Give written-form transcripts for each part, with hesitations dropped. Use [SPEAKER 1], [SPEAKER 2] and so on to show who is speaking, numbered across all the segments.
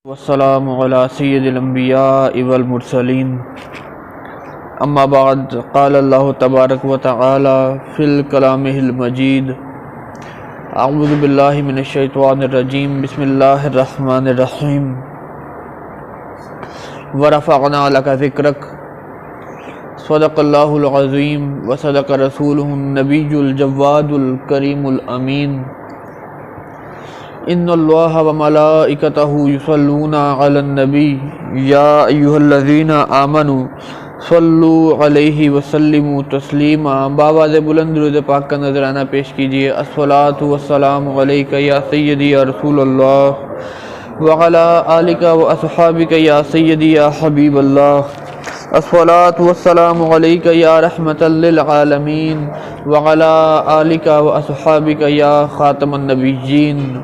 [SPEAKER 1] والسلام علی سید الانبیاء والمرسلین اما بعد قال اللہ تبارک و تعالی فی الکلامہ المجید اعوذ باللہ من الشیطان الرجیم بسم اللہ الرحمن الرحیم ورفعنا لک ذکرک صدق اللہ العظیم وصدق رسولہ النبی الجواد الکریم الامین ان اللہ وملائکتہ یصلون علی النبی یا ایھا الذین آمنوا صلوا علیہ وسلموا تسلیما بآواز بلند درود پاک کا نذرانہ پیش کیجیے۔ الصلاۃ والسلام علیک یا سیدی یا رسول اللہ وعلی آلک واصحابک یا سیدی یا حبیب اللہ۔ الصلاۃ والسلام علیک یا رحمۃ للعالمین وعلی آلک واصحابک یا خاتم النبیین۔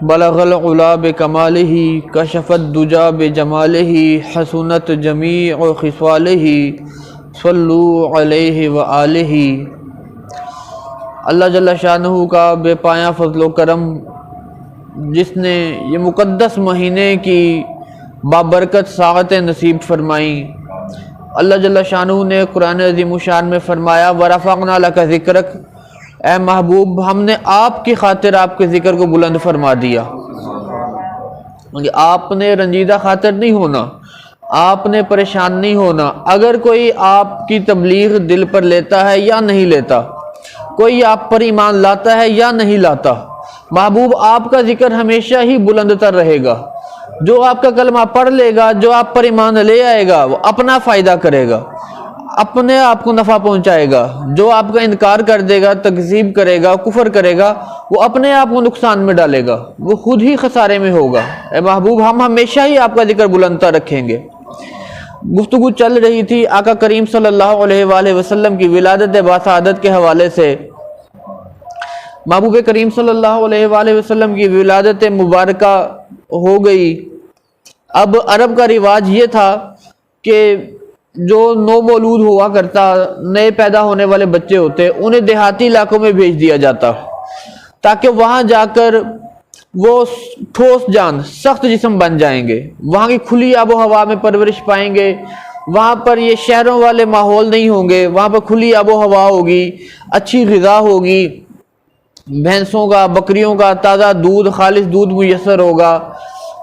[SPEAKER 1] بلغ العلا بکمالہ کشف الدجا بجمالہ حسنت جمیع خصالہ صلوا علیہ وآلہ۔ اللہ جل شانہ کا بے پایاں فضل و کرم جس نے یہ مقدس مہینے کی بابرکت ساعتیں نصیب فرمائیں۔ اللہ جل شانہ نے قرآن عظیم الشان میں فرمایا ورفعنا لک ذکرک، اے محبوب ہم نے آپ کی خاطر آپ کے ذکر کو بلند فرما دیا۔ آپ نے رنجیدہ خاطر نہیں ہونا، آپ نے پریشان نہیں ہونا۔ اگر کوئی آپ کی تبلیغ دل پر لیتا ہے یا نہیں لیتا، کوئی آپ پر ایمان لاتا ہے یا نہیں لاتا، محبوب آپ کا ذکر ہمیشہ ہی بلند تر رہے گا۔ جو آپ کا کلمہ پڑھ لے گا، جو آپ پر ایمان لے آئے گا، وہ اپنا فائدہ کرے گا، اپنے آپ کو نفع پہنچائے گا۔ جو آپ کا انکار کر دے گا، تکذیب کرے گا، کفر کرے گا، وہ اپنے آپ کو نقصان میں ڈالے گا، وہ خود ہی خسارے میں ہوگا۔ اے محبوب ہم ہمیشہ ہی آپ کا ذکر بلندتا رکھیں گے۔ گفتگو چل رہی تھی آقا کریم صلی اللہ علیہ وآلہ وسلم کی ولادت باسعادت کے حوالے سے۔ محبوب کریم صلی اللہ علیہ وآلہ وسلم کی ولادت مبارکہ ہو گئی۔ اب عرب کا رواج یہ تھا کہ جو نو مولود ہوا کرتا، نئے پیدا ہونے والے بچے ہوتے، انہیں دیہاتی علاقوں میں بھیج دیا جاتا تاکہ وہاں جا کر وہ ٹھوس جان سخت جسم بن جائیں گے، وہاں کی کھلی آب و ہوا میں پرورش پائیں گے، وہاں پر یہ شہروں والے ماحول نہیں ہوں گے، وہاں پر کھلی آب و ہوا ہوگی، اچھی غذا ہوگی، بھینسوں کا بکریوں کا تازہ دودھ خالص دودھ میسر ہوگا،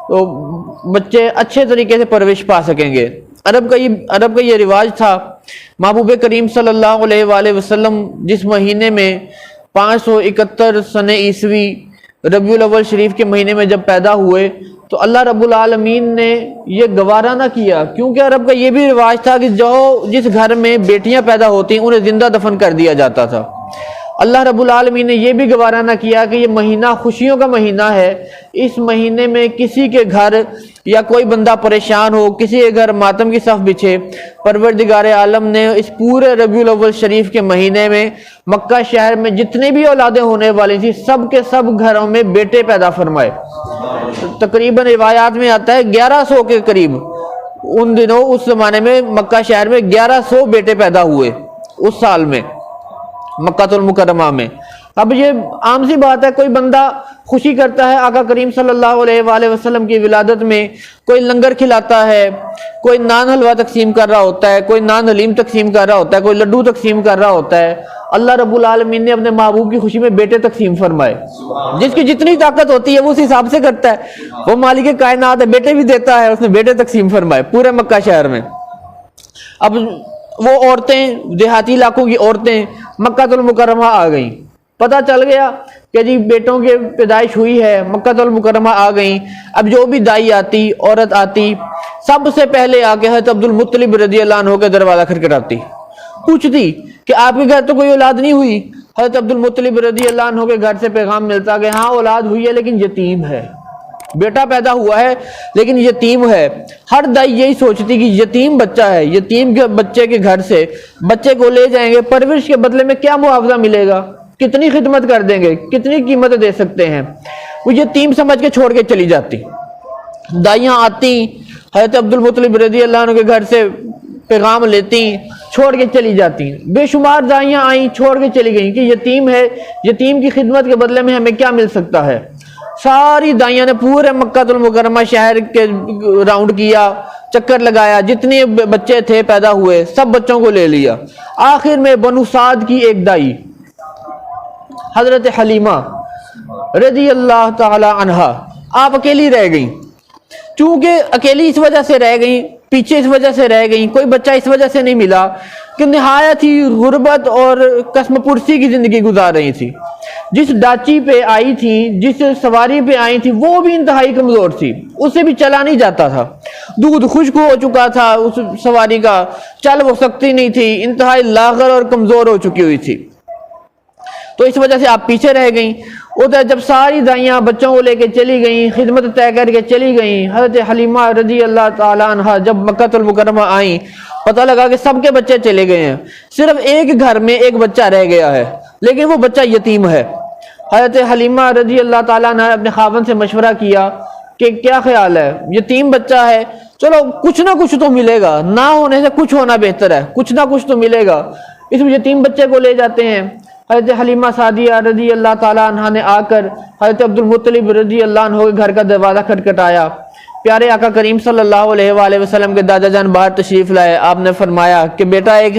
[SPEAKER 1] تو بچے اچھے طریقے سے پرورش پا سکیں گے۔ عرب کا یہ رواج تھا۔ محبوب کریم صلی اللہ علیہ وآلہ وسلم جس مہینے میں 571 سنہ عیسوی ربیع الاول شریف کے مہینے میں جب پیدا ہوئے تو اللہ رب العالمین نے یہ گوارا نہ کیا، کیونکہ عرب کا یہ بھی رواج تھا کہ جس گھر میں بیٹیاں پیدا ہوتی انہیں زندہ دفن کر دیا جاتا تھا۔ اللہ رب العالمین نے یہ بھی گوارا نہ کیا کہ یہ مہینہ خوشیوں کا مہینہ ہے، اس مہینے میں کسی کے گھر یا کوئی بندہ پریشان ہو، کسی کے گھر ماتم کی صف بچھے۔ پروردگار عالم نے اس پورے ربیع الاول شریف کے مہینے میں مکہ شہر میں جتنے بھی اولادیں ہونے والی تھی سب کے سب گھروں میں بیٹے پیدا فرمائے۔ تقریباً روایات میں آتا ہے 1100 کے قریب ان دنوں اس زمانے میں مکہ شہر میں 1100 بیٹے پیدا ہوئے اس سال میں مکہ المکرمہ میں۔ اب یہ عام سی بات ہے، کوئی بندہ خوشی کرتا ہے آقا کریم صلی اللہ علیہ وآلہ وسلم کی ولادت میں، کوئی لنگر کھلاتا ہے، کوئی نان حلوہ تقسیم کر رہا ہوتا ہے، کوئی نان حلیم تقسیم کر رہا ہوتا ہے، کوئی لڈو تقسیم کر رہا ہوتا ہے۔ اللہ رب العالمین نے اپنے محبوب کی خوشی میں بیٹے تقسیم فرمائے۔ جس کی جتنی طاقت ہوتی ہے وہ اس حساب سے کرتا ہے، وہ مالک کائنات ہے، بیٹے بھی دیتا ہے، اس نے بیٹے تقسیم فرمائے پورے مکہ شہر میں۔ اب وہ عورتیں، دیہاتی علاقوں کی عورتیں مکہ المکرمہ آ گئیں، پتہ چل گیا کہ جی بیٹوں کی پیدائش ہوئی ہے، مکہ المکرمہ آ گئیں۔ اب جو بھی دائی آتی، عورت آتی، سب سے پہلے آ کے حضرت عبد المطلب رضی اللہ عنہ کے دروازہ کھٹکھٹاتی، پوچھتی کہ آپ کے گھر تو کوئی اولاد نہیں ہوئی؟ حضرت عبد المطلب رضی اللہ عنہ کے گھر سے پیغام ملتا کہ ہاں اولاد ہوئی ہے لیکن یتیم ہے، بیٹا پیدا ہوا ہے لیکن یتیم ہے۔ ہر دائی یہی سوچتی کہ یتیم بچہ ہے، یتیم کے بچے کے گھر سے بچے کو لے جائیں گے، پرورش کے بدلے میں کیا معاوضہ ملے گا، کتنی خدمت کر دیں گے، کتنی قیمت دے سکتے ہیں، وہ یتیم سمجھ کے چھوڑ کے چلی جاتی۔ دائیاں آتی حضرت عبد المطلب رضی اللہ عنہ کے گھر سے پیغام لیتی، چھوڑ کے چلی جاتی۔ بے شمار دائیاں آئیں، چھوڑ کے چلی گئیں کہ یتیم ہے، یتیم کی خدمت کے بدلے میں ہمیں کیا مل سکتا ہے۔ ساری دائیاں نے پورے مکہ المکرمہ شہر کے راؤنڈ کیا، چکر لگایا، جتنے بچے تھے پیدا ہوئے سب بچوں کو لے لیا۔ آخر میں بنو سعد کی ایک دائی حضرت حلیمہ رضی اللہ تعالی عنہا آپ اکیلی رہ گئیں۔ چونکہ اکیلی اس وجہ سے رہ گئیں، پیچھے اس وجہ سے رہ گئیں، کوئی بچہ اس وجہ سے نہیں ملا کہ نہایت ہی غربت اور قسم پرسی کی زندگی گزار رہی تھی۔ جس ڈاچی پہ آئی تھی، جس سواری پہ آئی تھی، وہ بھی انتہائی کمزور تھی، اسے بھی چلا نہیں جاتا تھا، دودھ خشک ہو چکا تھا اس سواری کا، چل وہ سکتی نہیں تھی، انتہائی لاغر اور کمزور ہو چکی ہوئی تھی۔ تو اس وجہ سے آپ پیچھے رہ گئیں۔ ادھر جب ساری دائیاں بچوں کو لے کے چلی گئیں، خدمت طے کر کے چلی گئیں، حضرت حلیمہ رضی اللہ تعالی عنہ جب مکہ المکرمہ آئیں، پتہ لگا کہ سب کے بچے چلے گئے ہیں، صرف ایک گھر میں ایک بچہ رہ گیا ہے، لیکن وہ بچہ یتیم ہے۔ حضرت حلیمہ رضی اللہ تعالیٰ نے اپنے خاوند سے مشورہ کیا کہ کیا خیال ہے، یتیم بچہ ہے، چلو کچھ نہ کچھ تو ملے گا، نہ ہونے سے کچھ ہونا بہتر ہے، کچھ نہ کچھ تو ملے گا، اس یتیم بچے کو لے جاتے ہیں۔ حضرت حلیمہ سعدیہ رضی اللہ تعالیٰ عنہ نے آ کر حضرت عبدالمطلب رضی اللہ عنہ کے گھر کا دروازہ کھٹکھٹایا۔ پیارے آقا کریم صلی اللہ علیہ وآلہ وسلم کے دادا جان باہر تشریف لائے۔ آپ نے فرمایا کہ بیٹا ایک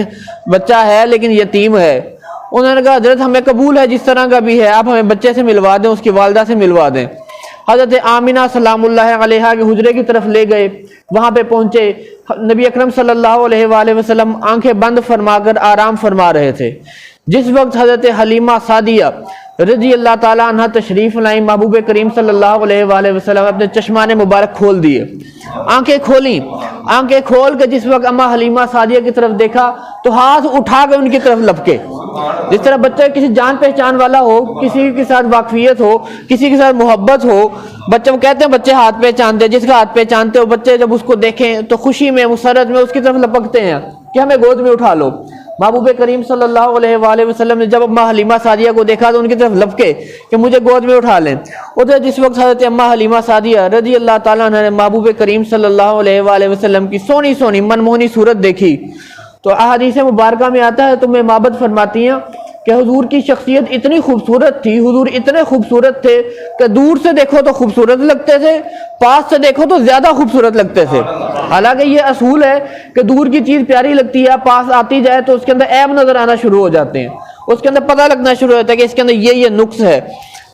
[SPEAKER 1] بچہ ہے لیکن یتیم ہے۔ انہوں نے کہا حضرت ہمیں قبول ہے جس طرح کا بھی ہے، آپ ہمیں بچے سے ملوا دیں، اس کی والدہ سے ملوا دیں۔ حضرت آمنہ سلام اللہ علیہا کے حجرے کی طرف لے گئے، وہاں پہ پہنچے، نبی اکرم صلی اللہ علیہ وآلہ وسلم آنکھیں بند فرما کر آرام فرما رہے تھے۔ جس وقت حضرت حلیمہ سعدیہ رضی اللہ تعالیٰ عنہ تشریف لائیں، محبوب کریم صلی اللہ علیہ وآلہ وسلم اپنے چشمان مبارک کھول دیے، آنکھیں کھولیں، آنکھیں کھول کے جس وقت اما حلیمہ سعدیہ کی طرف دیکھا تو ہاتھ اٹھا کے ان کی طرف لپکے، جس طرح بچے کسی جان پہچان والا ہو، کسی کے ساتھ واقفیت ہو، کسی کے ساتھ محبت ہو۔ بچے وہ کہتے ہیں بچے ہاتھ پہچانتے، جس کا ہاتھ پہچانتے ہو بچے جب اس کو دیکھیں تو خوشی میں مسرت میں اس کی طرف لپکتے ہیں کہ ہمیں گود میں اٹھا لو۔ محبوب کریم صلی اللہ علیہ وآلہ وسلم نے جب اماں حلیمہ سعدیہ کو دیکھا تو ان کی طرف لپکے کہ مجھے گود میں اٹھا لیں۔ ادھر جس وقت حضرت اماں حلیمہ سعدیہ رضی اللہ تعالیٰ عنہ نے محبوب کریم صلی اللہ علیہ وآلہ وسلم کی سونی سونی منموہنی صورت دیکھی تو احادیث مبارکہ میں آتا ہے تو میں مابد فرماتی ہیں کہ حضور کی شخصیت اتنی خوبصورت تھی، حضور اتنے خوبصورت تھے کہ دور سے دیکھو تو خوبصورت لگتے تھے، پاس سے دیکھو تو زیادہ خوبصورت لگتے تھے۔ حالانکہ یہ اصول ہے کہ دور کی چیز پیاری لگتی ہے، پاس آتی جائے تو اس کے اندر عیب نظر آنا شروع ہو جاتے ہیں، اس کے اندر پتہ لگنا شروع ہوتا ہے کہ اس کے اندر یہ نقص ہے۔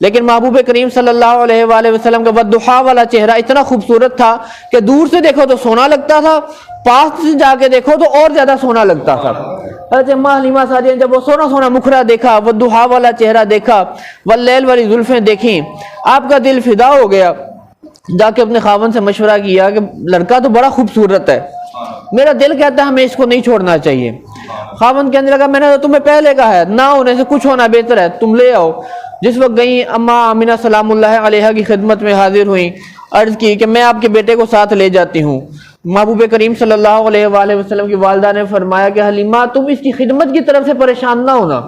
[SPEAKER 1] لیکن محبوب کریم صلی اللہ علیہ وآلہ وسلم کا والضحیٰ والا چہرہ اتنا خوبصورت تھا کہ دور سے دیکھو تو سونا لگتا تھا، پاس سے جا کے دیکھو تو اور زیادہ سونا لگتا تھا۔ حضرت اماں حلیمہ سعدیہ نے جب وہ سونا سونا مکھرا دیکھا، والضحیٰ والا چہرہ دیکھا، واللیل والی زلفیں دیکھیں، آپ کا دل فدا ہو گیا۔ جا کے اپنے خاوند سے مشورہ کیا کہ لڑکا تو بڑا خوبصورت ہے، میرا دل کہتا ہے ہمیں اس کو نہیں چھوڑنا چاہیے۔ خاوند کہنے لگا میں نے تو تمہیں پہلے کہا ہے، نہ ہونے سے کچھ ہونا بہتر ہے، تم لے آؤ۔ جس وقت گئیں اماں آمنہ سلام اللہ علیہا کی خدمت میں حاضر ہوئیں، عرض کی کہ میں آپ کے بیٹے کو ساتھ لے جاتی ہوں۔ محبوب کریم صلی اللہ علیہ وآلہ وسلم کی والدہ نے فرمایا کہ حلیمہ تم اس کی خدمت کی طرف سے پریشان نہ ہونا،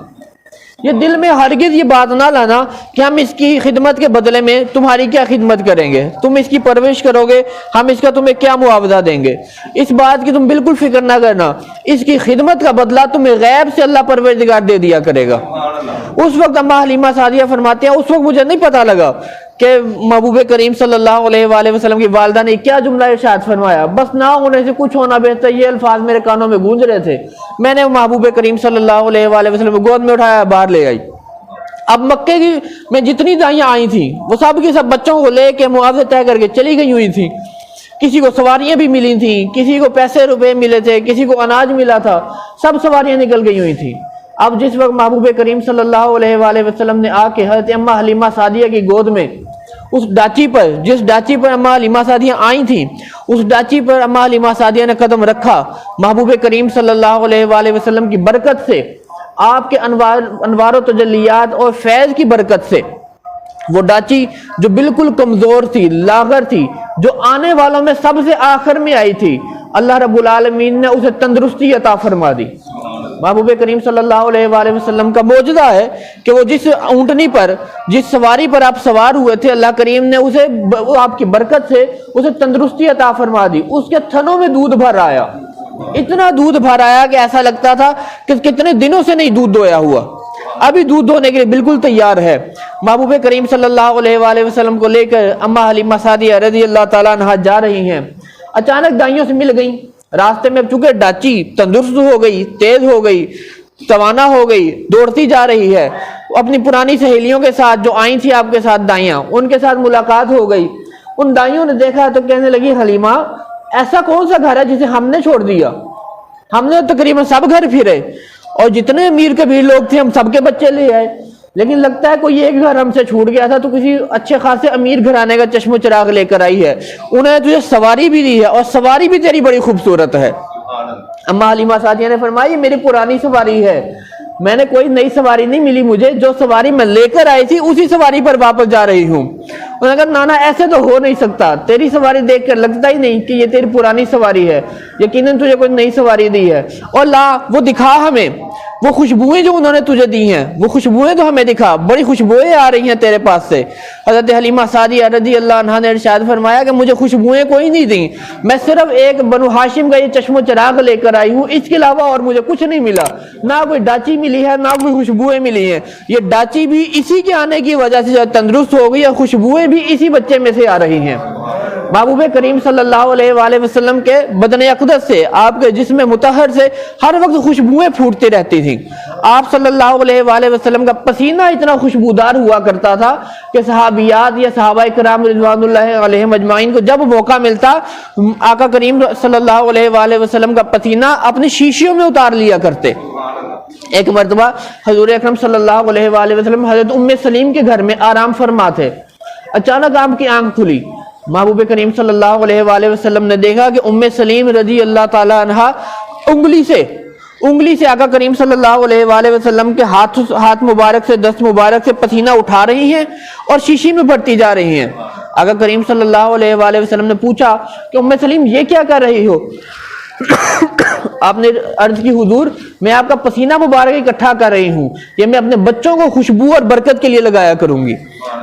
[SPEAKER 1] یہ دل میں ہرگز یہ بات نہ لانا کہ ہم اس کی خدمت کے بدلے میں تمہاری کیا خدمت کریں گے، تم اس کی پرورش کرو گے، ہم اس کا تمہیں کیا معاوضہ دیں گے، اس بات کی تم بالکل فکر نہ کرنا، اس کی خدمت کا بدلہ تمہیں غیب سے اللہ پروردگار دے دیا کرے گا۔ اس وقت اماں حلیمہ سعدیہ فرماتے ہیں اس وقت مجھے نہیں پتا لگا کہ محبوب کریم صلی اللہ علیہ وآلہ وسلم کی والدہ نے کیا جملہ ارشاد فرمایا، بس نہ ہونے سے کچھ ہونا بہتر، یہ الفاظ میرے کانوں میں گونج رہے تھے۔ میں نے محبوب کریم صلی اللہ علیہ وآلہ وسلم کو گود میں اٹھایا، باہر لے آئی۔ اب مکے کی میں جتنی دائیاں آئی تھیں وہ سب کی سب بچوں کو لے کے معاوضے طے کر کے چلی گئی ہوئی تھیں، کسی کو سواریاں بھی ملی تھیں، کسی کو پیسے روپے ملے تھے، کسی کو اناج ملا تھا، سب سواریاں نکل گئی ہوئی تھیں۔ اب جس وقت محبوب کریم صلی اللہ علیہ وآلہ وسلم نے آ کے حضرت اماں حلیمہ سعدیہ کی گود میں اس ڈاچی پر، جس ڈاچی پر اماں حلیمہ سعدیہ آئی تھیں، اس ڈاچی پر اماں حلیمہ سعدیہ نے قدم رکھا، محبوب کریم صلی اللہ علیہ وآلہ وسلم کی برکت سے، آپ کے انوار و تجلیات اور فیض کی برکت سے وہ ڈاچی جو بالکل کمزور تھی، لاغر تھی، جو آنے والوں میں سب سے آخر میں آئی تھی، اللہ رب العالمین نے اسے تندرستی عطا فرما دی۔ محبوب کریم صلی اللہ علیہ وآلہ وسلم کا معجزہ ہے کہ وہ جس اونٹنی پر، جس سواری پر آپ سوار ہوئے تھے، اللہ کریم نے اسے آپ کی برکت سے اسے تندرستی عطا فرما دی، اس کے تھنوں میں دودھ بھر آیا، اتنا دودھ بھر آیا کہ ایسا لگتا تھا کہ کتنے دنوں سے نہیں دودھ دویا ہوا۔ ابھی دودھ دھونے کے لیے بالکل تیار ہے۔ محبوب کریم صلی اللہ علیہ وآلہ وسلم کو لے کر اما حلیمہ سعدیہ رضی اللہ تعالیٰ عنہا جا رہی ہیں، اچانک دائیوں سے مل گئیں راستے میں۔ چونکہ ڈاچی تندرست ہو گئی، تیز ہو گئی، توانا ہو گئی، دوڑتی جا رہی ہے، اپنی پرانی سہیلیوں کے ساتھ جو آئی تھی آپ کے ساتھ دائیاں، ان کے ساتھ ملاقات ہو گئی۔ ان دائیوں نے دیکھا تو کہنے لگی حلیمہ ایسا کون سا گھر ہے جسے ہم نے چھوڑ دیا؟ ہم نے تقریباً سب گھر پھرے اور جتنے امیر کبیر لوگ تھے ہم سب کے بچے لے آئے، لیکن لگتا ہے کوئی ایک گھر ہم سے چھوٹ گیا تھا، تو کسی اچھے خاصے امیر گھرانے کا چشم و چراغ لے کر آئی ہے، انہوں نے تجھے سواری بھی دی ہے اور سواری بھی تیری بڑی خوبصورت ہے۔ اما حلیمہ سعدیہ نے فرمایا یہ میری پرانی سواری ہے، میں نے کوئی نئی سواری نہیں ملی مجھے، جو سواری میں لے کر آئی تھی اسی سواری پر واپس جا رہی ہوں۔ انہوں نے کہا نانا ایسے تو ہو نہیں سکتا، تیری سواری دیکھ کر لگتا ہی نہیں کہ یہ تیری پرانی سواری ہے، یقیناً تجھے کوئی نئی سواری دی ہے، اور لا وہ دکھا ہمیں وہ خوشبوئیں جو انہوں نے تجھے دی ہیں، وہ خوشبوئیں تو ہمیں دکھا، بڑی خوشبوئیں آ رہی ہیں تیرے پاس سے۔ حضرت حلیمہ سعدیہ رضی اللہ عنہا نے ارشاد فرمایا کہ مجھے خوشبوئیں کوئی نہیں دیں، میں صرف ایک بنو ہاشم کا یہ چشم و چراغ لے کر آئی ہوں، اس کے علاوہ اور مجھے کچھ نہیں ملا، نہ کوئی ڈاچی ملی ہے نہ کوئی خوشبوئیں ملی ہیں۔ یہ ڈاچی بھی اسی کے آنے کی وجہ سے تندرست ہو گئی اور خوشبوئیں بھی اسی بچے میں سے آ رہی ہیں۔ محبوب کریم صلی اللہ علیہ وآلہ وسلم کے بدن اقدس سے، آپ کے جسم مطہر سے ہر وقت خوشبوئیں پھوٹتی رہتی تھیں۔ آپ صلی اللہ علیہ وآلہ وسلم کا پسینہ اتنا خوشبودار ہوا کرتا تھا کہ صحابیات یا صحابہ کرام رضوان اللہ علیہم اجمعین کو جب موقع ملتا آقا کریم صلی اللہ علیہ وآلہ وسلم کا پسینہ اپنی شیشیوں میں اتار لیا کرتے۔ ایک مرتبہ حضور اکرم صلی اللہ علیہ وآلہ وسلم حضرت ام سلیم کے گھر میں آرام فرما تھے، اچانک آپ کی آنکھ کھلی، محبوب کریم صلی اللہ علیہ وآلہ وسلم نے دیکھا کہ ام سلیم رضی اللہ تعالی عنہا انگلی سے آقا کریم صلی اللہ علیہ وآلہ وسلم کے ہاتھ مبارک سے، دست مبارک سے پسینہ اٹھا رہی ہیں اور شیشی میں بھرتی جا رہی ہیں۔ آقا کریم صلی اللہ علیہ وآلہ وسلم نے پوچھا کہ ام سلیم یہ کیا کر رہی ہو؟ آپ نے عرض کی حضور میں آپ کا پسینہ مبارک اکٹھا کر رہی ہوں، یہ میں اپنے بچوں کو خوشبو اور برکت کے لیے لگایا کروں گی۔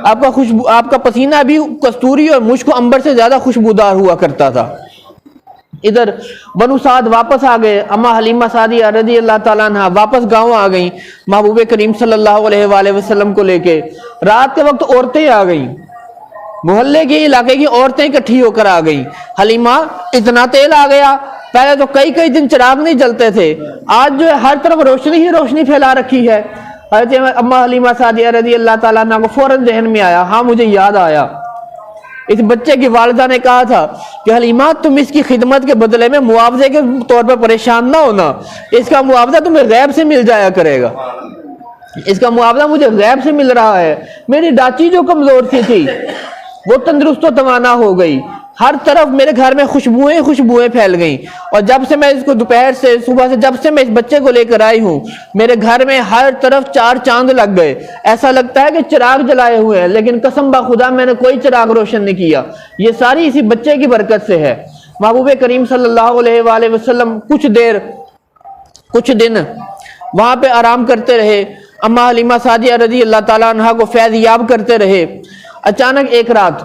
[SPEAKER 1] آپ کا پسینہ بھی کستوری اور مشک و عنبر سے زیادہ خوشبودار ہوا کرتا تھا۔ ادھر بنو سعد واپس آ گئے، اما حلیمہ سعدیہ رضی اللہ تعالیٰ عنہ واپس گاؤں آ گئیں محبوب کریم صلی اللہ علیہ وآلہ وسلم کو لے کے۔ رات کے وقت عورتیں آ گئیں، محلے کی علاقے کی عورتیں اکٹھی ہو کر آ گئیں۔ حلیمہ اتنا تیل آ گیا، پہلے تو کئی دن چراغ نہیں جلتے تھے، آج جو ہے ہر طرف روشنی ہی روشنی پھیلا رکھی ہے۔ حضرت اما حلیمہ سعدیہ رضی اللہ تعالیٰ عنہ کو فوراً ذہن میں آیا، ہاں مجھے یاد آیا، اس بچے کی والدہ نے کہا تھا کہ حلیمہ تم اس کی خدمت کے بدلے میں معاوضے کے طور پر پریشان نہ ہونا، اس کا معاوضہ تمہیں غیب سے مل جایا کرے گا، اس کا معاوضہ مجھے غیب سے مل رہا ہے۔ میری ڈاچی جو کمزور سی تھی وہ تندرست و توانا ہو گئی، ہر طرف میرے گھر میں خوشبوئیں پھیل گئیں، اور جب سے میں اس کو دوپہر سے صبح سے جب سے میں اس بچے کو لے کر آئی ہوں میرے گھر میں ہر طرف 4 چاند لگ گئے، ایسا لگتا ہے کہ چراغ جلائے ہوئے ہیں، لیکن قسم بخدا میں نے کوئی چراغ روشن نہیں کیا، یہ ساری اسی بچے کی برکت سے ہے۔ محبوب کریم صلی اللہ علیہ وآلہ وسلم کچھ دن وہاں پہ آرام کرتے رہے، اما حلیمہ سعدیہ رضی اللہ تعالیٰ عنہ کو فیض یاب کرتے رہے۔ اچانک ایک رات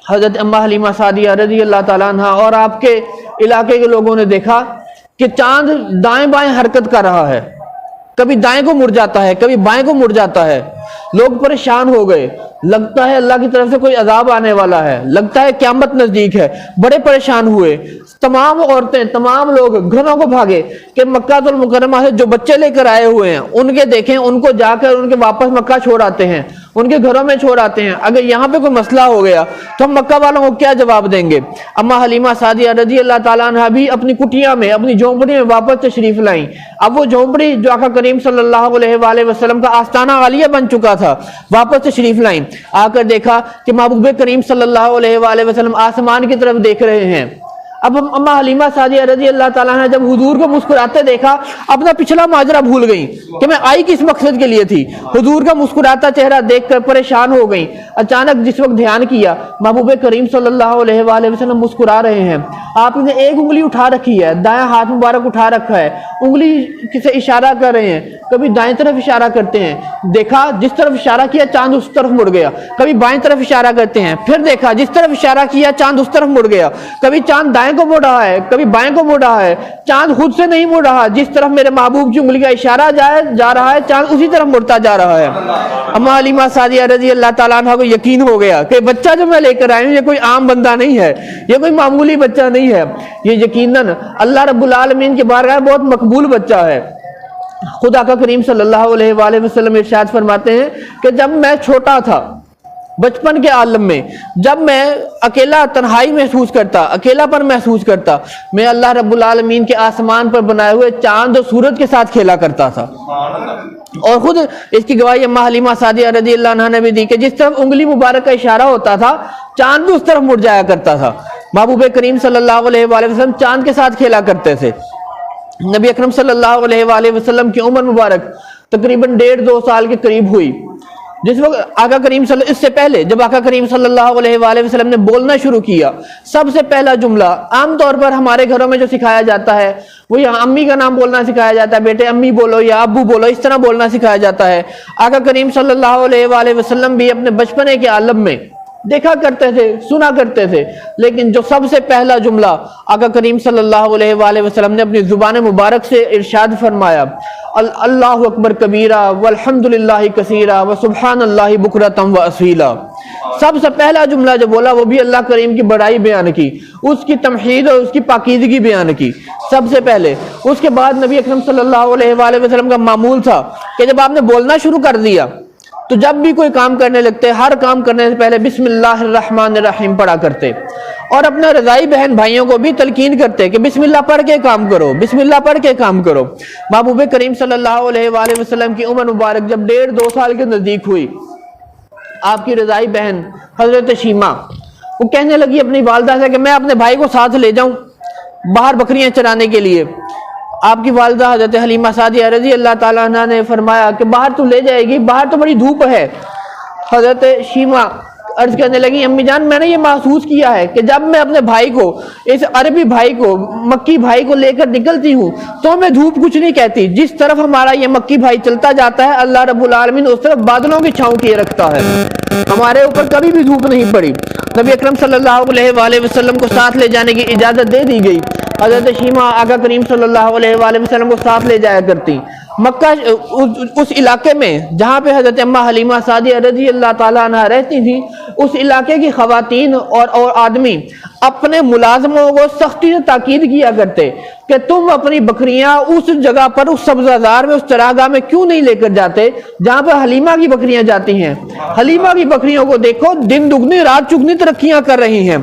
[SPEAKER 1] حضرت اما حلیمہ سعدیہ رضی اللہ تعالیٰ عنہ اور آپ کے علاقے کے لوگوں نے دیکھا کہ چاند دائیں بائیں حرکت کر رہا ہے، کبھی دائیں کو مڑ جاتا ہے کبھی بائیں کو مڑ جاتا ہے۔ لوگ پریشان ہو گئے، لگتا ہے اللہ کی طرف سے کوئی عذاب آنے والا ہے، لگتا ہے قیامت نزدیک ہے، بڑے پریشان ہوئے۔ تمام عورتیں تمام لوگ گھروں کو بھاگے کہ مکہ المکرمہ سے جو بچے لے کر آئے ہوئے ہیں ان کے دیکھیں، ان کو جا کر ان کے واپس مکہ چھوڑ آتے ہیں، ان کے گھروں میں چھوڑ آتے ہیں، اگر یہاں پہ کوئی مسئلہ ہو گیا تو ہم مکہ والوں کو کیا جواب دیں گے۔ اما حلیمہ سعدیہ رضی اللہ تعالیٰ عنہ بھی اپنی کٹیا میں اپنی جھونپڑی میں واپس تشریف لائیں۔ اب وہ جھونپڑی جو آقا کریم صلی اللہ علیہ وآلہ وسلم کا آستانہ عالیہ بن چکا تھا، واپس تشریف لائیں، آ کر دیکھا کہ محبوب کریم صلی اللہ علیہ وآلہ وسلم آسمان کی طرف دیکھ رہے ہیں۔ اب اما حلیمہ سعدیہ رضی اللہ تعالیٰ نے جب حضور کو مسکراتے دیکھا اپنا پچھلا ماجرا بھول گئیں کہ میں آئی کس مقصد کے لیے تھی، حضور کا مسکراتا چہرہ دیکھ کر پریشان ہو گئیں۔ اچانک جس وقت دھیان کیا محبوب کریم صلی اللہ علیہ وآلہ وسلم مسکرا رہے ہیں، آپ نے ایک انگلی اٹھا رکھی ہے، دایاں ہاتھ مبارک اٹھا رکھا ہے، انگلی سے اشارہ کر رہے ہیں، کبھی دائیں طرف اشارہ کرتے ہیں، دیکھا جس طرف اشارہ کیا چاند اس طرف مڑ گیا، کبھی بائیں طرف اشارہ کرتے ہیں، پھر دیکھا جس طرف اشارہ کیا چاند اس طرف مڑ گیا، کبھی چاند دائیں دائیں کو مڑ رہا ہے، کبھی بائیں کو مڑ رہا ہے، چاند خود سے نہیں مڑ رہا، جس طرف میرے محبوب کی انگلی کا اشارہ جا رہا ہے چاند اسی طرف مڑتا جا رہا ہے۔ اما حلیمہ سعدیہ رضی اللہ تعالیٰ عنہ کو یقین ہو گیا کہ بچہ جو میں لے کر آئی ہوں یہ کوئی عام بندہ نہیں ہے، یہ کوئی معمولی بچہ نہیں ہے، یہ یقیناً اللہ رب العالمین کے بارگاہ بہت مقبول بچہ ہے۔ خدا کا کریم صلی اللہ علیہ وآلہ وسلم ارشاد فرماتے ہیں کہ جب میں چھوٹا تھا، بچپن کے عالم میں، جب میں اکیلا تنہائی محسوس کرتا، اکیلا پن محسوس کرتا، میں اللہ رب العالمین کے آسمان پر بنائے ہوئے چاند اور سورج کے ساتھ کھیلا کرتا تھا۔ اور خود اس کی گواہی اما حلیمہ سعدیہ رضی اللہ عنہا نے بھی دی کہ جس طرف انگلی مبارک کا اشارہ ہوتا تھا چاند بھی اس طرف مڑ جایا کرتا تھا۔ محبوب کریم صلی اللہ علیہ وآلہ وسلم چاند کے ساتھ کھیلا کرتے تھے۔ نبی اکرم صلی اللہ علیہ وآلہ وسلم کی عمر مبارک تقریباً 1.5-2 سال کے قریب ہوئی، جس وقت آقا کریم اس سے پہلے جب آقا کریم صلی اللہ علیہ وآلہ وسلم نے بولنا شروع کیا، سب سے پہلا جملہ عام طور پر ہمارے گھروں میں جو سکھایا جاتا ہے وہ یہاں امی کا نام بولنا سکھایا جاتا ہے، بیٹے امی بولو یا ابو بولو، اس طرح بولنا سکھایا جاتا ہے۔ آقا کریم صلی اللہ علیہ وآلہ وسلم بھی اپنے بچپنے کے عالم میں دیکھا کرتے تھے، سنا کرتے تھے، لیکن جو سب سے پہلا جملہ آقا کریم صلی اللہ علیہ وآلہ وسلم نے اپنی زبان مبارک سے ارشاد فرمایا، اللہ اکبر کبیرہ والحمدللہ کثیرہ وسبحان اللہ بکرۃ واصیلا، سب سے پہلا جملہ جو بولا وہ بھی اللہ کریم کی بڑائی بیان کی، اس کی تمحید اور اس کی پاکیزگی بیان کی سب سے پہلے۔ اس کے بعد نبی اکرم صلی اللہ علیہ وآلہ وسلم کا معمول تھا کہ جب آپ نے بولنا شروع کر دیا تو جب بھی کوئی کام کرنے لگتے، ہر کام کرنے سے پہلے بسم اللہ الرحمن الرحیم پڑھا کرتے، اور اپنے رضائی بہن بھائیوں کو بھی تلقین کرتے کہ بسم اللہ پڑھ کے کام کرو، بسم اللہ پڑھ کے کام کرو۔ محبوب کریم صلی اللہ علیہ وآلہ وسلم کی عمر مبارک جب 1.5-2 سال کے نزدیک ہوئی، آپ کی رضائی بہن حضرت شیمہ وہ کہنے لگی اپنی والدہ سے کہ میں اپنے بھائی کو ساتھ لے جاؤں باہر بکریاں چرانے کے لیے۔ آپ کی والدہ حضرت حلیمہ سعدیہ رضی اللہ تعالیٰ عنہ نے فرمایا کہ باہر تو لے جائے گی، باہر تو بڑی دھوپ ہے۔ حضرت شیمہ عرض کرنے لگی امی جان میں نے یہ محسوس کیا ہے کہ جب میں اپنے بھائی کو، اس عربی بھائی کو، مکی بھائی کو لے کر نکلتی ہوں تو ہمیں دھوپ کچھ نہیں کہتی، جس طرف ہمارا یہ مکی بھائی چلتا جاتا ہے اللہ رب العالمین اس طرف بادلوں کی چھاؤں کیے رکھتا ہے، ہمارے اوپر کبھی بھی دھوپ نہیں پڑی۔ نبی اکرم صلی اللہ علیہ وآلہ وسلم کو ساتھ لے جانے کی اجازت دے دی گئی۔ حضرت شیمہ آقا کریم صلی اللہ علیہ وآلہ وسلم کو ساتھ لے جایا کرتی۔ مکہ اس علاقے میں جہاں پہ حضرت اماں حلیمہ سعدیہ رضی اللہ تعالیٰ عنہ رہتی تھی، اس علاقے کی خواتین اور آدمی اپنے ملازموں کو سختی سے تاکید کیا کرتے کہ تم اپنی بکریاں اس جگہ پر، اس سبزہ میں، اس چراگاہ میں کیوں نہیں لے کر جاتے جہاں پر حلیمہ کی بکریاں جاتی ہیں۔ حلیمہ کی بکریوں کو دیکھو دن دگنی رات چگنی ترقیاں کر رہی ہیں،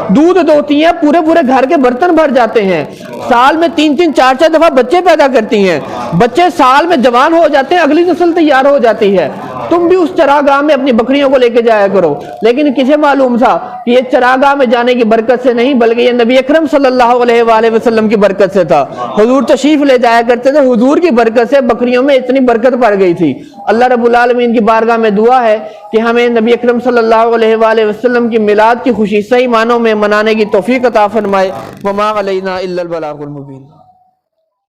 [SPEAKER 1] دودھ دوتی ہیں، پورے پورے گھر کے برتن بھر جاتے ہیں، سال میں 3-3 4-4 دفعہ بچے پیدا کرتی ہیں، بچے سال میں جوان ہو جاتے ہیں، اگلی نسل تیار ہو جاتی ہے۔ تم بھی اس چراگاہ میں اپنی بکریوں کو لے کے جایا کرو۔ لیکن کسے معلوم تھا کہ یہ چراگاہ میں جانے کی برکت سے نہیں بلکہ یہ نبی اکرم صلی اللہ علیہ وآلہ وسلم کی برکت سے تھا۔ حضور تشریف لے جایا کرتے تھے، حضور کی برکت سے بکریوں میں اتنی برکت پڑ گئی تھی۔ اللہ رب العالمین کی بارگاہ میں دعا ہے کہ ہمیں نبی اکرم صلی اللہ علیہ وآلہ وسلم کی میلاد کی خوشی صحیح معنوں میں منانے کی توفیق عطا فرمائے۔ وما علینا الا البلاغ المبین۔